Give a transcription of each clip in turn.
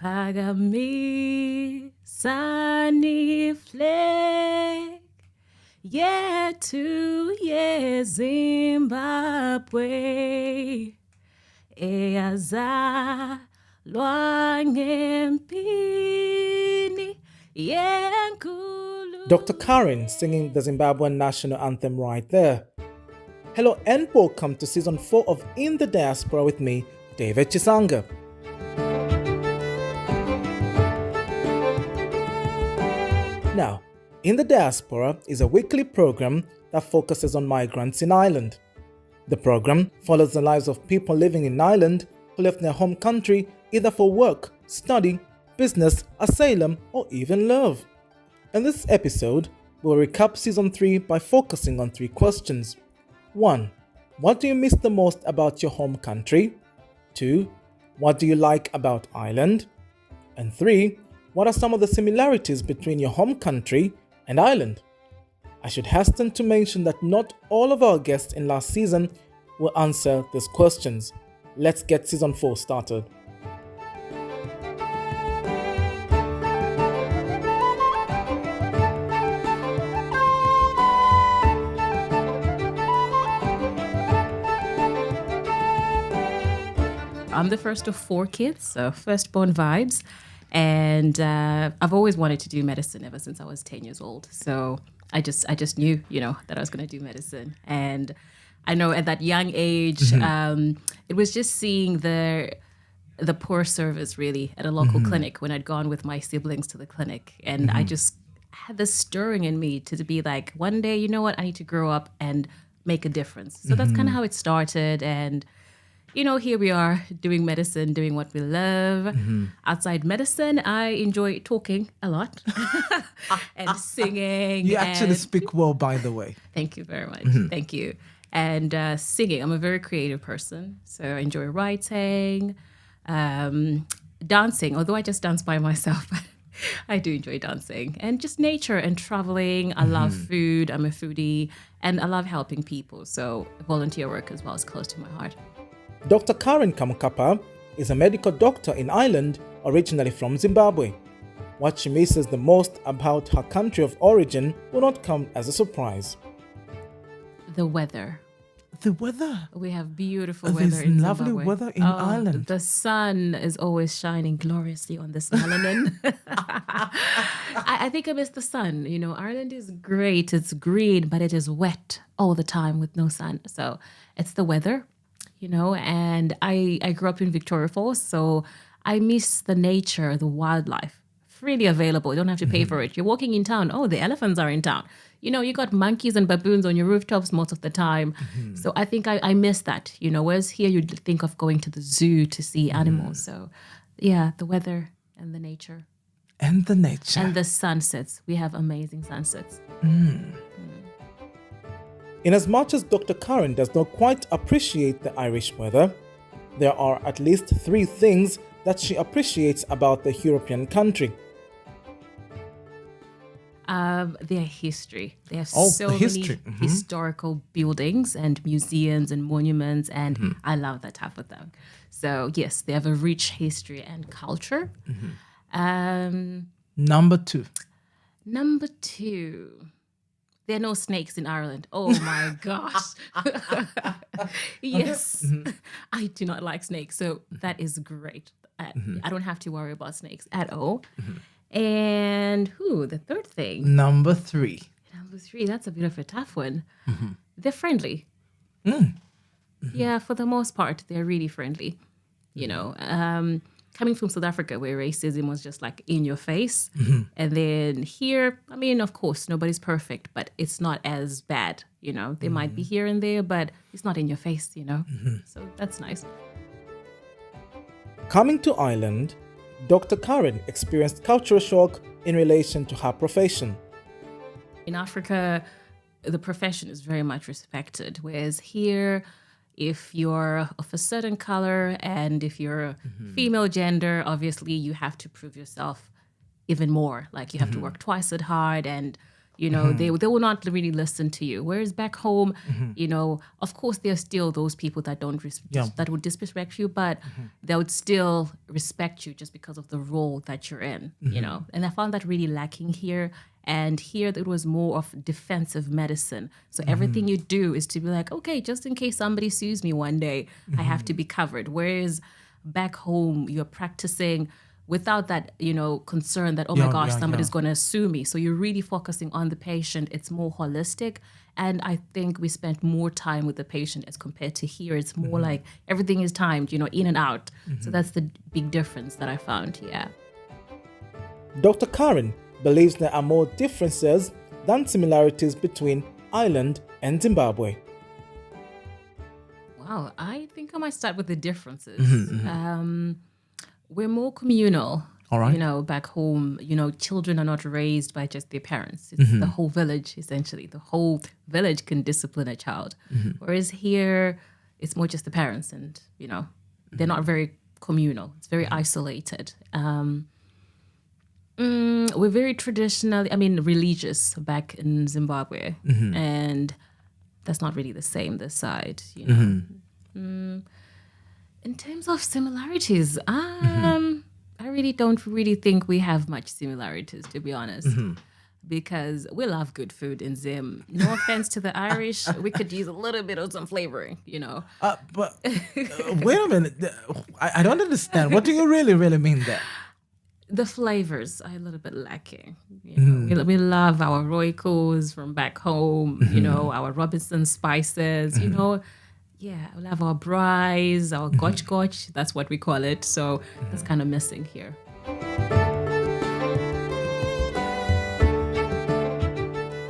Pagami Sani Flake. Yetu ye Zimbabwe. Eyaza Lwangempini Yenkulu. Dr. Karen singing the Zimbabwean national anthem right there. Hello and welcome to season 4 of In the Diaspora with me, David Chisanga. Now, In the Diaspora is a weekly program that focuses on migrants in Ireland. The program follows the lives of people living in Ireland who left their home country either for work, study, business, asylum, or even love. In this episode, we'll recap season 3 by focusing on 3 questions. 1. What do you miss the most about your home country? 2. What do you like about Ireland? And 3. What are some of the similarities between your home country and Ireland? I should hasten to mention that not all of our guests in last season will answer these questions. Let's get season 4 started. I'm the first of 4 kids, so firstborn vibes. And I've always wanted to do medicine ever since I was 10 years old. So I just knew, that I was going to do medicine. And I know at that young age, it was just seeing the poor service really at a local clinic when I'd gone with my siblings to the clinic. And I just had this stirring in me to be like, one day, you know what, I need to grow up and make a difference. So that's kind of how it started. And here we are doing medicine, doing what we love. Outside medicine, I enjoy talking a lot and singing. You actually speak well, by the way. Thank you very much. Thank you. And singing. I'm a very creative person, so I enjoy writing, dancing, although I just dance by myself. I do enjoy dancing. And just nature and traveling. I love food. I'm a foodie. And I love helping people. So volunteer work as well is close to my heart. Dr. Karen Kamukapa is a medical doctor in Ireland, originally from Zimbabwe. What she misses the most about her country of origin will not come as a surprise. The weather. The weather. We have beautiful There's weather in lovely Zimbabwe. weather in Ireland. The sun is always shining gloriously on this melanin. I think I miss the sun. Ireland is great. It's green, but it is wet all the time with no sun. So it's the weather. And I grew up in Victoria Falls, so I miss the nature, the wildlife, freely available. You don't have to pay for it. You're walking in town. Oh, the elephants are in town. You got monkeys and baboons on your rooftops most of the time. So I think I miss that, whereas here you'd think of going to the zoo to see animals. So yeah, the weather and the nature. And the nature. And the sunsets. We have amazing sunsets. In as much as Dr. Karen does not quite appreciate the Irish weather, there are at least 3 things that she appreciates about the European country. Their history. They have the history. many historical buildings and museums and monuments, and I love that type of thing. So yes, they have a rich history and culture. Number 2. Number 2. There are no snakes in Ireland. Oh my gosh. Yes. I do not like snakes. So that is great. I don't have to worry about snakes at all. And the third thing? Number 3. Number 3, that's a bit of a tough one. They're friendly. Yeah, for the most part, they're really friendly. Coming from South Africa, where racism was just like in your face. And then here, of course, nobody's perfect, but it's not as bad. They might be here and there, but it's not in your face, So that's nice. Coming to Ireland, Dr. Karen experienced cultural shock in relation to her profession. In Africa, the profession is very much respected, whereas here, if you're of a certain color and if you're female gender, obviously you have to prove yourself even more. Like you have to work twice as hard and, You know, they will not really listen to you. Whereas back home, you know, of course, there are still those people that that would disrespect you, but they would still respect you just because of the role that you're in. You know, and I found that really lacking here. And here it was more of defensive medicine. So everything you do is to be like, okay, just in case somebody sues me one day, I have to be covered. Whereas back home, you're practicing without that, you know, concern that, oh my gosh, somebody's going to sue me. So you're really focusing on the patient. It's more holistic. And I think we spent more time with the patient as compared to here. It's more like everything is timed, you know, in and out. So that's the big difference that I found, yeah. Dr. Karen believes there are more differences than similarities between Ireland and Zimbabwe. Wow, I think I might start with the differences. We're more communal. All right. You know, back home, you know, children are not raised by just their parents. It's the whole village, essentially. The whole village can discipline a child. Whereas here, it's more just the parents and, you know, they're not very communal. It's very isolated. We're very religious back in Zimbabwe. And that's not really the same this side, you know. In terms of similarities, I really don't really think we have much similarities, to be honest. Because we love good food in Zim. No offense to the Irish, we could use a little bit of some flavoring, you know. But wait a minute. I don't understand. What do you really mean there? The flavors are a little bit lacking. You know, we love our Roykos from back home, you know, our Robinson spices, you know. Yeah, we love our braais, our gotch, that's what we call it. So that's kind of missing here.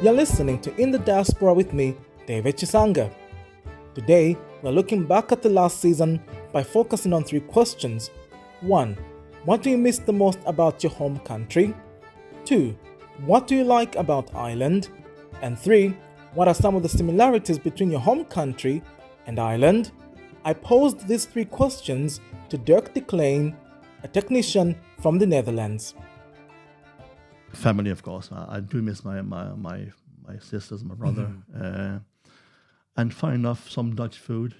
You're listening to In the Diaspora with me, David Chisanga. Today, we're looking back at the last season by focusing on 3 questions. 1. What do you miss the most about your home country? 2. What do you like about Ireland? And 3. What are some of the similarities between your home country and Ireland? I posed these 3 questions to Dirk de Klein, a technician from the Netherlands. Family, of course. I do miss my sisters, my brother, and fun enough, some Dutch food.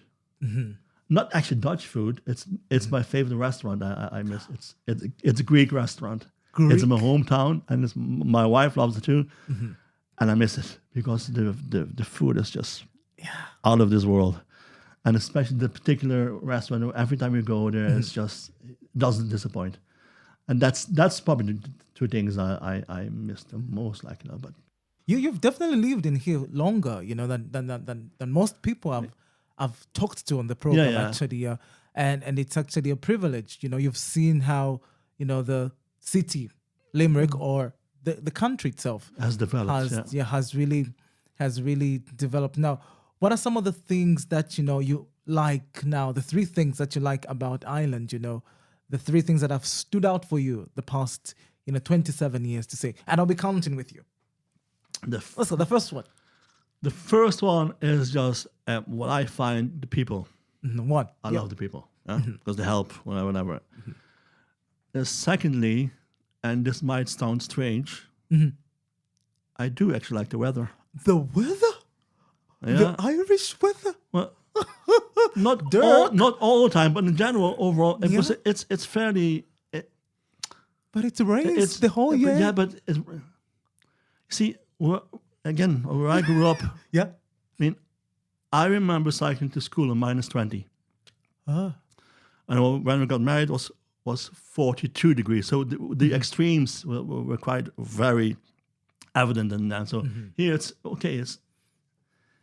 Not actually Dutch food. It's my favorite restaurant. I miss. It's a Greek restaurant. It's in my hometown, and my wife loves it too, and I miss it because the food is just out of this world, and especially the particular restaurant. Every time you go there, it doesn't disappoint, and that's probably the 2 things I miss the most. Like, you know, but you've definitely lived in here longer, you know, than most people I've talked to on the program actually, and it's actually a privilege. You know, you've seen how, you know, the city, Limerick, or the country itself has developed. Has really developed. Now, what are some of the things that, you know, you like now? The 3 things that you like about Ireland, you know, the 3 things that have stood out for you the past, you know, 27 years to say, and I'll be counting with you. The first one. The first one is just what I find the people. What? I love the people because they help whenever. Secondly, and this might sound strange, I do actually like the weather. The weather? Yeah. The Irish weather? Well, not all the time, but in general, overall, it's fairly. But it rains the whole year. Yeah, but see. Again, where I grew up, I mean, I remember cycling to school in -20. And when we got married, it was 42 degrees. So the extremes were quite very evident in that. So here it's okay.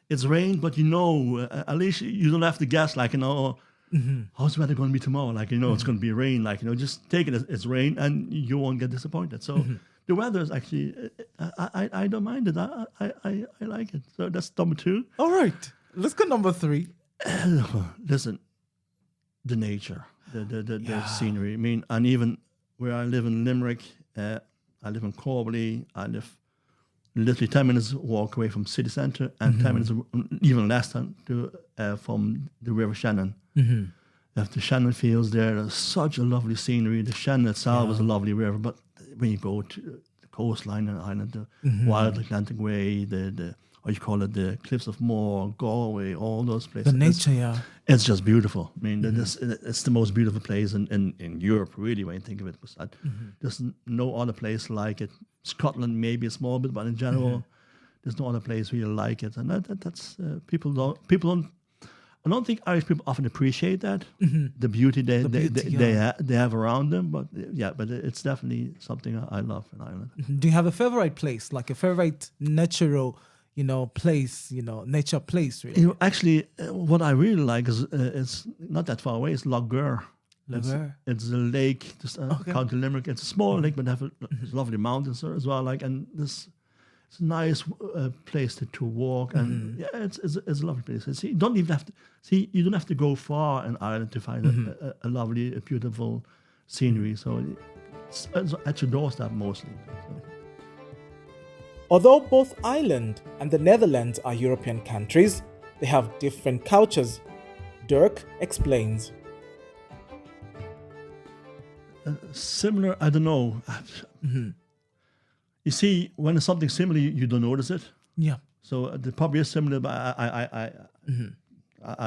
It's rain, but you know, at least you don't have to guess. Like, you know, how's the weather going to be tomorrow? Like, you know, it's going to be rain. Like, you know, just take it as it's rain, and you won't get disappointed. So. The weather is actually, I don't mind it. I like it. So that's number 2. All right. Let's go number 3. Listen, the nature, the scenery. I mean, and even where I live in Limerick, I live in Corbally. I live literally 10 minutes walk away from city centre and 10 minutes, even less than from the River Shannon. You have the Shannon fields there. There's such a lovely scenery. The Shannon itself is a lovely river, but when you go to coastline in Ireland, the Wild Atlantic Way, the what you call it, the Cliffs of Moher, Galway, all those places. The nature, yeah. It's just beautiful. I mean, it's the most beautiful place in Europe, really, when you think of it. There's no other place like it. Scotland maybe a small bit, but in general, there's no other place really like it. And that's people don't. I don't think Irish people often appreciate that, the beauty they have around them. But it's definitely something I love in Ireland. Do you have a favorite place, like a favorite natural, place, nature place, really? Actually, what I really like is it's not that far away. It's Lough Gur. It's a lake, just County Limerick. It's a small lake, but they have lovely mountains there as well. And this. It's a nice place to walk, and it's a lovely place. You don't even have to you don't have to go far in Ireland to find a lovely, beautiful scenery. So it's at your doorstep mostly. So. Although both Ireland and the Netherlands are European countries, they have different cultures. Dirk explains. Similar, I don't know. You see, when it's something similar, you don't notice it. Yeah. So the probably is similar, but I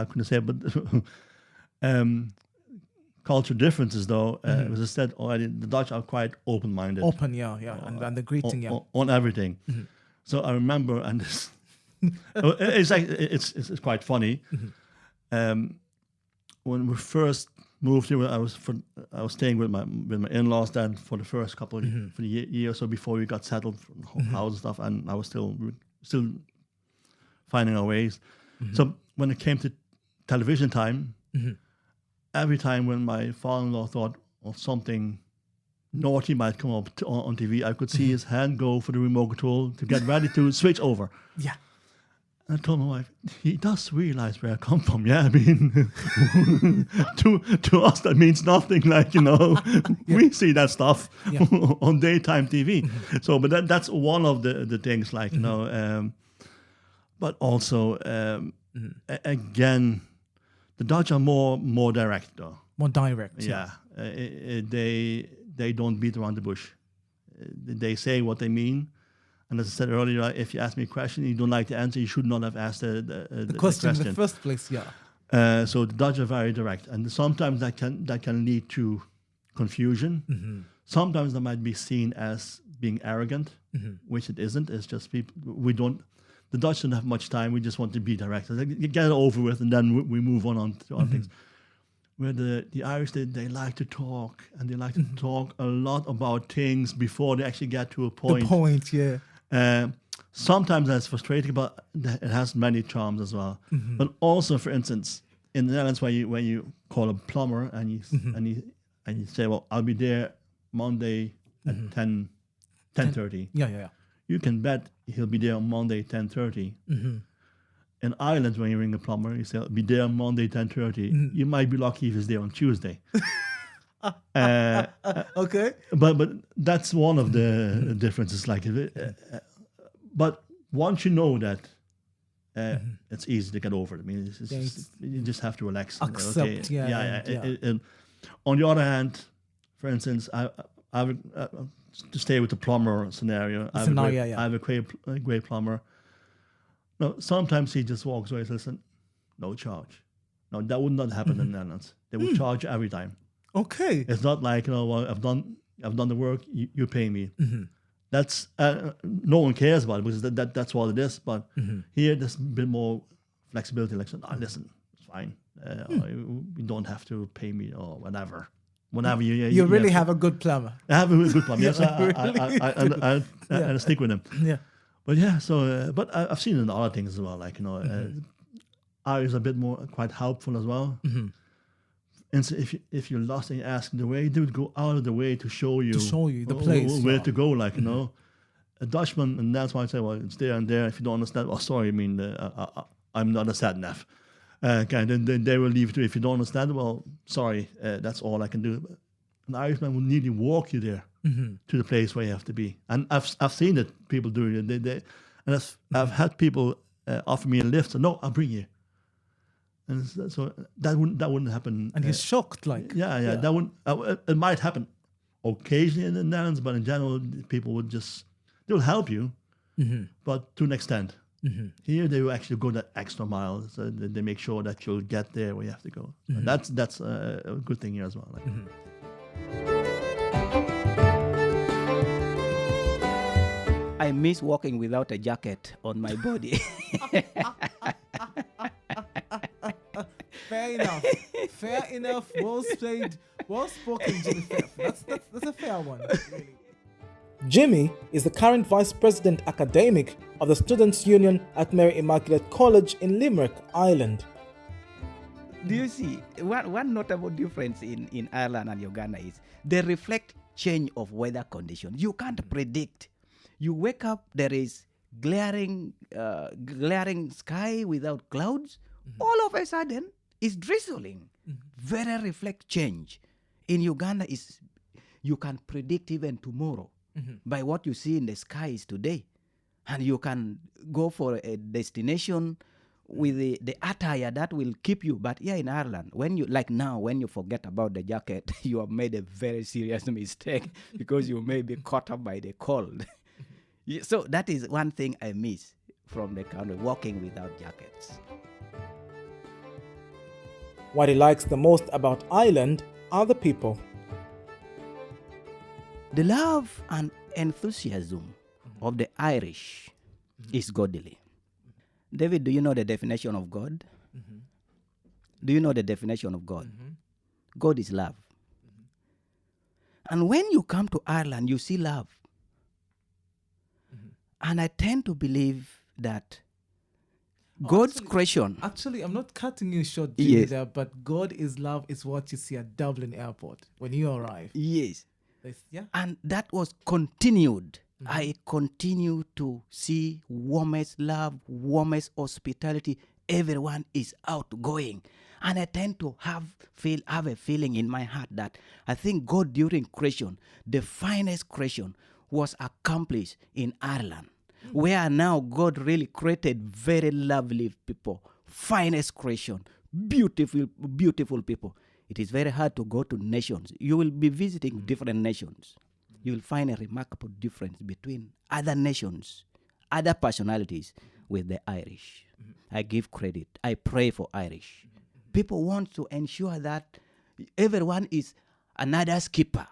couldn't say. But culture differences, though, as I said already, the Dutch are quite open-minded. Open, yeah, and the greeting, on everything. So I remember, and this, it's quite funny. When we first moved here, I was staying with my in-laws then for the first couple of for the year or so before we got settled from the house and stuff, and I was still finding our ways. So when it came to television time, every time when my father-in-law thought of something naughty might come up on TV, I could see his hand go for the remote control to get ready to switch over. Yeah. I told my wife, he does realize where I come from. Yeah, I mean, to us that means nothing. Like, we see that stuff on daytime TV. So, but that's one of the things. Like, but also again, the Dutch are more direct, though. More direct. Yeah, they don't beat around the bush. They say what they mean. And as I said earlier, if you ask me a question, you don't like the answer, you should not have asked the question in the first place. Yeah. So the Dutch are very direct, and sometimes that can lead to confusion. Sometimes that might be seen as being arrogant, which it isn't. It's just people. The Dutch don't have much time. We just want to be direct. So you get it over with, and then we move on to other things. Where the Irish, they like to talk, and they like to talk a lot about things before they actually get to a point. The point, yeah. Sometimes that's frustrating, but it has many charms as well. But also, for instance, in the Netherlands, when you call a plumber and you say, "Well, I'll be there Monday at 10:30." Yeah. You can bet he'll be there on Monday 10:30. In Ireland, when you ring a plumber, you say, "I'll be there on Monday 10:30." You might be lucky if he's there on Tuesday. Okay. But that's one of the differences. Like, but once you know that, it's easy to get over it. I mean, you just have to relax. Accept. And on the other hand, for instance, I would, to stay with the plumber scenario. I have a great plumber. No, sometimes he just walks away and says, "Listen, no charge." No, that would not happen in the Netherlands. They would charge every time. Okay. It's not like, well, I've done the work, you pay me. That's no one cares about it because that's what it is. But here there's a bit more flexibility. Like, listen, it's fine. You don't have to pay me or whatever. Whenever you really have a good plumber. I have a good plumber. Yes, I stick with him. Yeah. But yeah, so but I've seen it in other things as well. Like, Irish are a bit more quite helpful as well. And so if you're lost and you ask the way, they would go out of the way to show you the place where to go. Like, a Dutchman, and that's why I say, well, it's there and there. If you don't understand, well, sorry, I mean, I'm not a sat nav. Okay, then they will leave it to you. If you don't understand, well, sorry, that's all I can do. An Irishman will nearly walk you there to the place where you have to be. And I've seen it, people doing it. And I've had people offer me a lift. So, no, I'll bring you. And so that wouldn't happen. And he's shocked, like. Yeah. That wouldn't. It might happen occasionally in the Netherlands, but in general, people they'll help you, but to an extent. Here, they will actually go that extra mile. So they make sure that you'll get there where you have to go. And that's a good thing here as well. Like. I miss walking without a jacket on my body. Fair enough. Fair enough. Well played. Well spoken, Jimmy Pfaff. That's a fair one. Really. Jimmy is the current Vice President Academic of the Students' Union at Mary Immaculate College in Limerick, Ireland. Do you see, one notable difference in Ireland and Uganda is they reflect change of weather conditions. You can't predict. You wake up, there is glaring sky without clouds. All of a sudden, it's drizzling. Very reflect change. In Uganda, you can predict even tomorrow by what you see in the skies today. And you can go for a destination with the attire that will keep you. But here in Ireland, when you forget about the jacket, you have made a very serious mistake because you may be caught up by the cold. So that is one thing I miss from the country, walking without jackets. What he likes the most about Ireland are the people. The love and enthusiasm of the Irish is godly. David, do you know the definition of God? Do you know the definition of God? God is love. And when you come to Ireland, you see love. And I tend to believe that God's creation. Actually, I'm not cutting you short, Jimmy, Yes. there, but God is love is what you see at Dublin Airport when you arrive. Yes. Yeah. And that was continued. I continue to see warmest love, warmest hospitality. Everyone is outgoing. And I tend to have a feeling in my heart that I think God during creation, the finest creation was accomplished in Ireland, where now God really created very lovely people, finest creation, beautiful, beautiful people. It is very hard to go to nations. You will be visiting different nations. You will find a remarkable difference between other nations, other personalities with the Irish. I give credit. I pray for Irish. People want to ensure that everyone is another's keeper.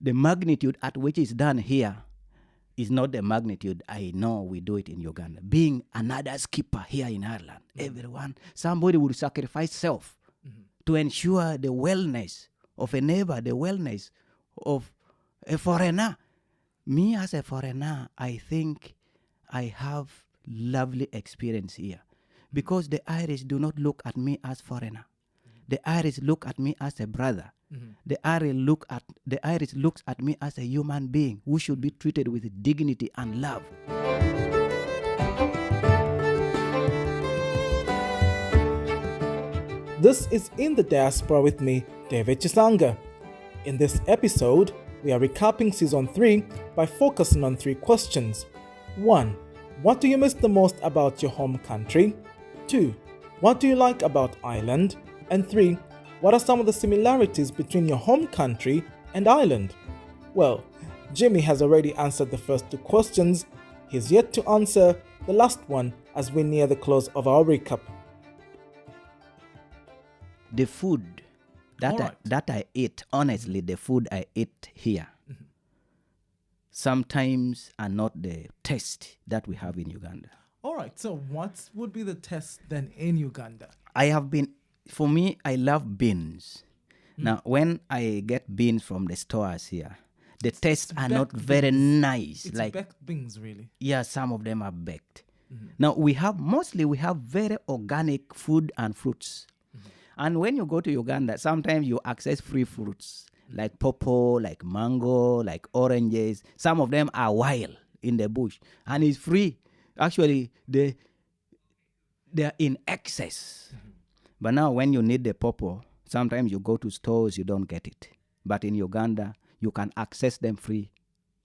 The magnitude at which it's done here is not the magnitude I know we do it in Uganda. Being another's keeper here in Ireland, everyone, somebody would sacrifice self to ensure the wellness of a neighbor, the wellness of a foreigner. Me as a foreigner, I think I have lovely experience here because the Irish do not look at me as foreigner. The Irish look at me as a brother. The Irish looks at me as a human being who should be treated with dignity and love. This is In the Diaspora with me, David Chisanga. In this episode, we are recapping Season 3 by focusing on 3 questions. 1. What do you miss the most about your home country? 2. What do you like about Ireland? And 3. What are some of the similarities between your home country and Ireland? Well, Jimmy has already answered the first 2 questions. He's yet to answer the last one as we near the close of our recap. The food that All right. that I eat, honestly, the food I eat here sometimes are not the taste that we have in Uganda. All right. So what would be the test then in Uganda? For me, I love beans. Now, when I get beans from the stores here, the tastes are not baked very beans. nice. It's Like, baked beans, really. yeah, some of them are baked. Now, we have very organic food and fruits. And when you go to Uganda, sometimes you access free fruits like pawpaw, like mango, like oranges. Some of them are wild in the bush and it's free. Actually, they are in excess. But now when you need the pawpaw, sometimes you go to stores, you don't get it. But in Uganda, you can access them free.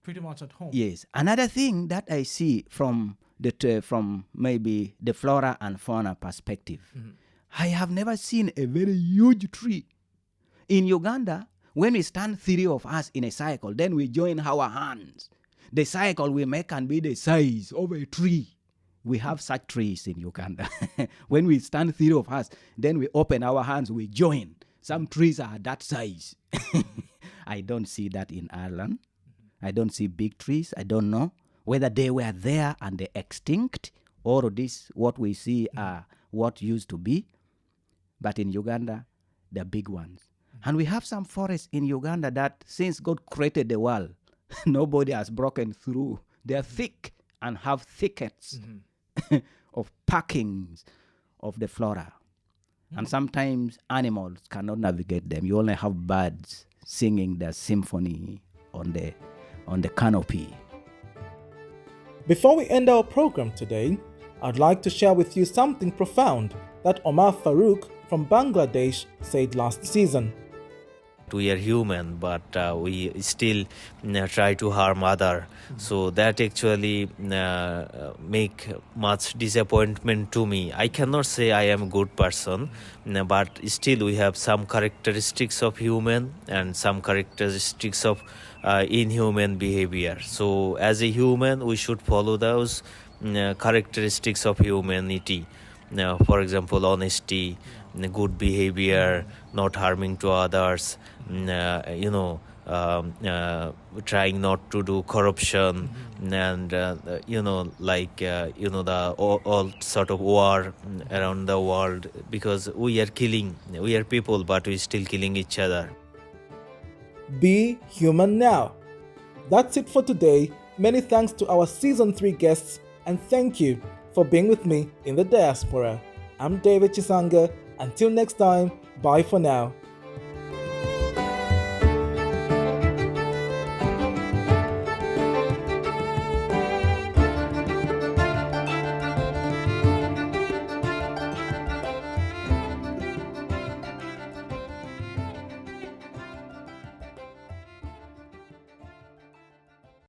Pretty much at home. Yes. Another thing that I see from maybe the flora and fauna perspective, I have never seen a very huge tree. In Uganda, When we stand three of us in a cycle, then we join our hands. The cycle we make can be the size of a tree. We have such trees in Uganda. When we stand three of us, then we open our hands, we join. Some trees are that size. I don't see that in Ireland. I don't see big trees. I don't know whether they were there and they extinct, or this what we see are what used to be. But in Uganda, they're big ones. And we have some forests in Uganda that since God created the world, nobody has broken through. They're thick and have thickets of packings of the flora. And sometimes animals cannot navigate them. You only have birds singing their symphony on the canopy. Before we end our program today, I'd like to share with you something profound that Omar Farouk from Bangladesh said last season. We are human, but we still try to harm other. So that actually make much disappointment to me. I cannot say I am a good person, but still we have some characteristics of human and some characteristics of inhuman behavior. So as a human, we should follow those characteristics of humanity. For example, honesty, good behavior, not harming to others, trying not to do corruption, and the all sort of war around the world, because we are people, but we still killing each other. Be human now. That's it for today. Many thanks to our season 3 guests, and thank you for being with me in the diaspora. I'm David Chisanga. Until next time, bye for now.